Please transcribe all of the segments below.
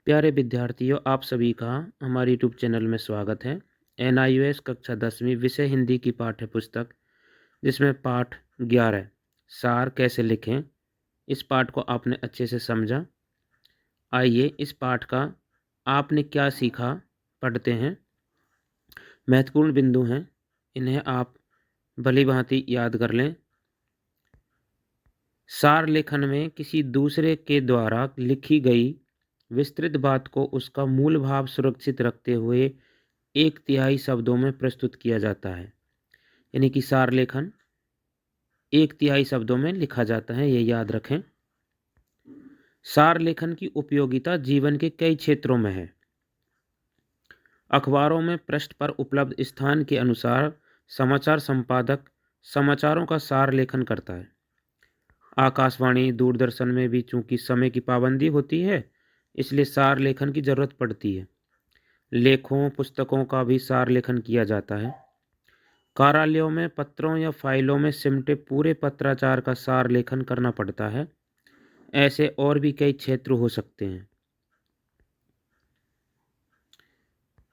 प्यारे विद्यार्थियों, आप सभी का हमारे यूट्यूब चैनल में स्वागत है। NIOS कक्षा 10वीं विषय हिंदी की पाठ्य पुस्तक जिसमें पाठ 11 सार कैसे लिखें, इस पाठ को आपने अच्छे से समझा। आइए इस पाठ का आपने क्या सीखा पढ़ते हैं। महत्वपूर्ण बिंदु हैं, इन्हें आप भली भांति याद कर लें। सार लेखन में किसी दूसरे के द्वारा लिखी गई विस्तृत बात को उसका मूल भाव सुरक्षित रखते हुए 1/3 शब्दों में प्रस्तुत किया जाता है। यानी कि सार लेखन 1/3 शब्दों में लिखा जाता है, ये याद रखें। सार लेखन की उपयोगिता जीवन के कई क्षेत्रों में है। अखबारों में पृष्ठ पर उपलब्ध स्थान के अनुसार समाचार संपादक समाचारों का सार लेखन करता है। आकाशवाणी, दूरदर्शन में भी चूंकि समय की पाबंदी होती है, इसलिए सार लेखन की जरूरत पड़ती है। लेखों, पुस्तकों का भी सार लेखन किया जाता है। कार्यालयों में पत्रों या फाइलों में सिमटे पूरे पत्राचार का सार लेखन करना पड़ता है। ऐसे और भी कई क्षेत्र हो सकते हैं।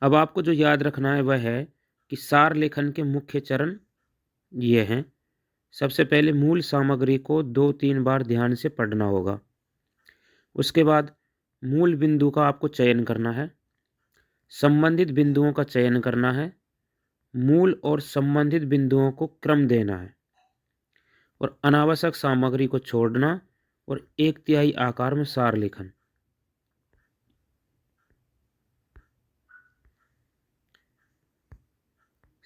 अब आपको जो याद रखना है वह है कि सार लेखन के मुख्य चरण ये हैं। सबसे पहले मूल सामग्री को 2-3 बार ध्यान से पढ़ना होगा। उसके बाद मूल बिंदु का आपको चयन करना है। संबंधित बिंदुओं का चयन करना है। मूल और संबंधित बिंदुओं को क्रम देना है और अनावश्यक सामग्री को छोड़ना और 1/3 आकार में सार लेखन।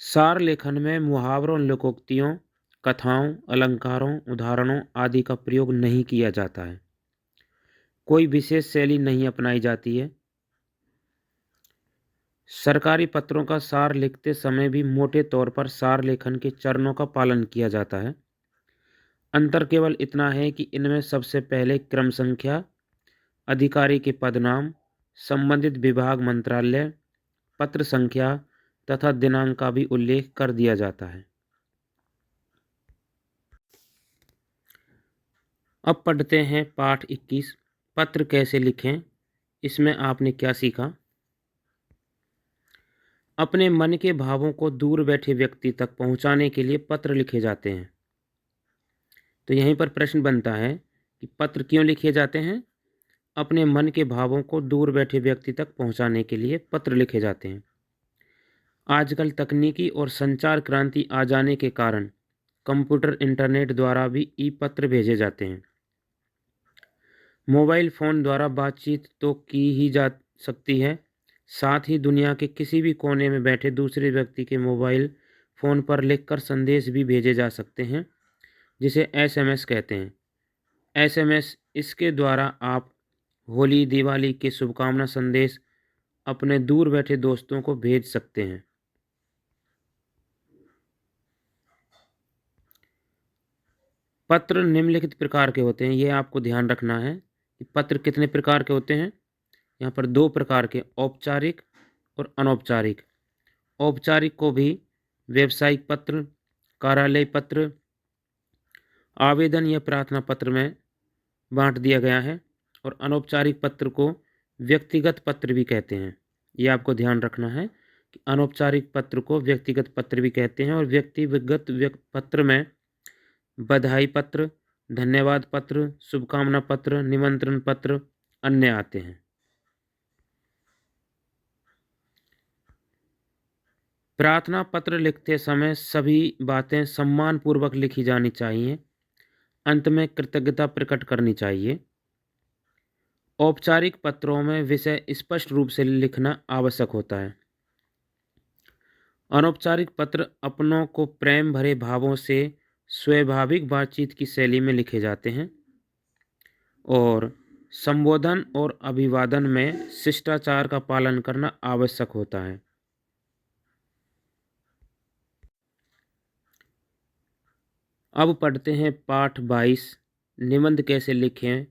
सार लेखन में मुहावरों, लोकोक्तियों, कथाओं, अलंकारों, उदाहरणों आदि का प्रयोग नहीं किया जाता है। कोई विशेष शैली नहीं अपनाई जाती है। सरकारी पत्रों का सार लिखते समय भी मोटे तौर पर सार लेखन के चरणों का पालन किया जाता है। अंतर केवल इतना है कि इनमें सबसे पहले क्रम संख्या, अधिकारी के पदनाम, संबंधित विभाग, मंत्रालय, पत्र संख्या तथा दिनांक का भी उल्लेख कर दिया जाता है। अब पढ़ते हैं पाठ 21 पत्र कैसे लिखें। इसमें आपने क्या सीखा। अपने मन के भावों को दूर बैठे व्यक्ति तक पहुंचाने के लिए पत्र लिखे जाते हैं। तो यहीं पर प्रश्न बनता है कि पत्र क्यों लिखे जाते हैं। अपने मन के भावों को दूर बैठे व्यक्ति तक पहुंचाने के लिए पत्र लिखे जाते हैं। आजकल तकनीकी और संचार क्रांति आ जाने के कारण कंप्यूटर, इंटरनेट द्वारा भी ई पत्र भेजे जाते हैं। मोबाइल फ़ोन द्वारा बातचीत तो की ही जा सकती है, साथ ही दुनिया के किसी भी कोने में बैठे दूसरे व्यक्ति के मोबाइल फ़ोन पर लिखकर संदेश भी भेजे जा सकते हैं, जिसे SMS कहते हैं। SMS इसके द्वारा आप होली, दिवाली के शुभकामना संदेश अपने दूर बैठे दोस्तों को भेज सकते हैं। पत्र निम्नलिखित प्रकार के होते हैं, ये आपको ध्यान रखना है कि पत्र कितने प्रकार के होते हैं। यहाँ पर 2 प्रकार के, औपचारिक और अनौपचारिक। औपचारिक को भी व्यावसायिक पत्र, कार्यालय पत्र, आवेदन या प्रार्थना पत्र में बांट दिया गया है और अनौपचारिक पत्र को व्यक्तिगत पत्र भी कहते हैं। ये आपको ध्यान रखना है कि अनौपचारिक पत्र को व्यक्तिगत पत्र भी कहते हैं और व्यक्तिगत पत्र में बधाई पत्र, धन्यवाद पत्र, शुभकामना पत्र, निमंत्रण पत्र अन्य आते हैं। प्रार्थना पत्र लिखते समय सभी बातें सम्मानपूर्वक लिखी जानी चाहिए। अंत में कृतज्ञता प्रकट करनी चाहिए। औपचारिक पत्रों में विषय स्पष्ट रूप से लिखना आवश्यक होता है। अनौपचारिक पत्र अपनों को प्रेम भरे भावों से स्वाभाविक बातचीत की शैली में लिखे जाते हैं और संबोधन और अभिवादन में शिष्टाचार का पालन करना आवश्यक होता है। अब पढ़ते हैं पाठ 22 निबंध कैसे लिखें।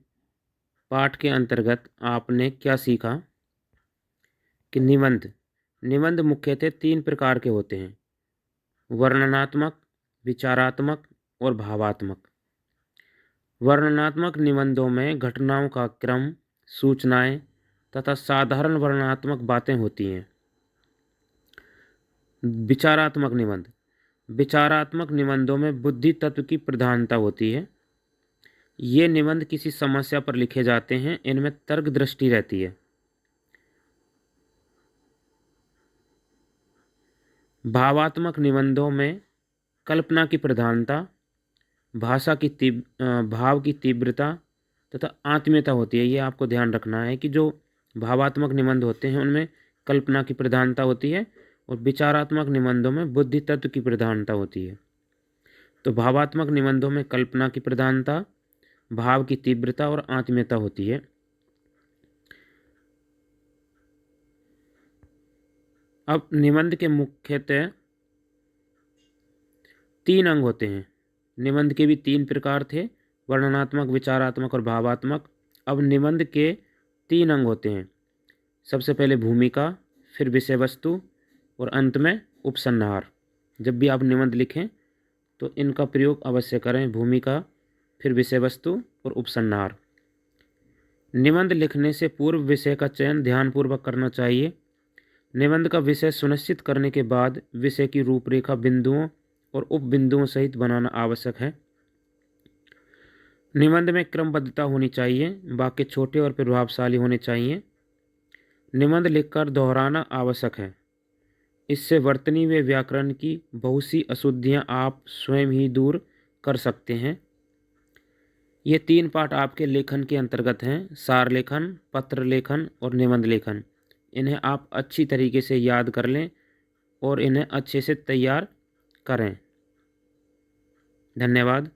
पाठ के अंतर्गत आपने क्या सीखा कि निबंध मुख्यतः 3 प्रकार के होते हैं, वर्णनात्मक, विचारात्मक और भावात्मक। वर्णनात्मक निबंधों में घटनाओं का क्रम, सूचनाएं तथा साधारण वर्णनात्मक बातें होती हैं। विचारात्मक निबंध। विचारात्मक निबंधों में बुद्धि तत्व की प्रधानता होती है। ये निबंध किसी समस्या पर लिखे जाते हैं। इनमें तर्क दृष्टि रहती है। भावात्मक निबंधों में कल्पना की प्रधानता, भाव की तीव्रता तथा आत्मीयता होती है। ये आपको ध्यान रखना है कि जो भावात्मक निबंध होते हैं उनमें कल्पना की प्रधानता होती है और विचारात्मक निबंधों में बुद्धि तत्व की प्रधानता होती है। तो भावात्मक निबंधों में कल्पना की प्रधानता, भाव की तीव्रता और आत्मीयता होती है। अब निबंध के मुख्यतः 3 अंग होते हैं। निबंध के भी 3 प्रकार थे, वर्णनात्मक, विचारात्मक और भावात्मक। अब निबंध के 3 अंग होते हैं। सबसे पहले भूमिका, फिर विषय वस्तु और अंत में उपसंहार। जब भी आप निबंध लिखें तो इनका प्रयोग अवश्य करें, भूमिका, फिर विषय वस्तु और उपसंहार। निबंध लिखने से पूर्व विषय का चयन ध्यानपूर्वक करना चाहिए। निबंध का विषय सुनिश्चित करने के बाद विषय की रूपरेखा बिंदुओं और उपबिंदुओं सहित बनाना आवश्यक है। निबंध में क्रमबद्धता होनी चाहिए, वाक्य छोटे और प्रभावशाली होने चाहिए। निबंध लिखकर दोहराना आवश्यक है। इससे वर्तनी व व्याकरण की बहुत सी अशुद्धियां आप स्वयं ही दूर कर सकते हैं। ये 3 पाठ आपके लेखन के अंतर्गत हैं: सार लेखन, पत्र लेखन और निबंध लेखन। इन्हें आप अच्छी तरीके से याद कर लें और इन्हें अच्छे से तैयार करें। धन्यवाद।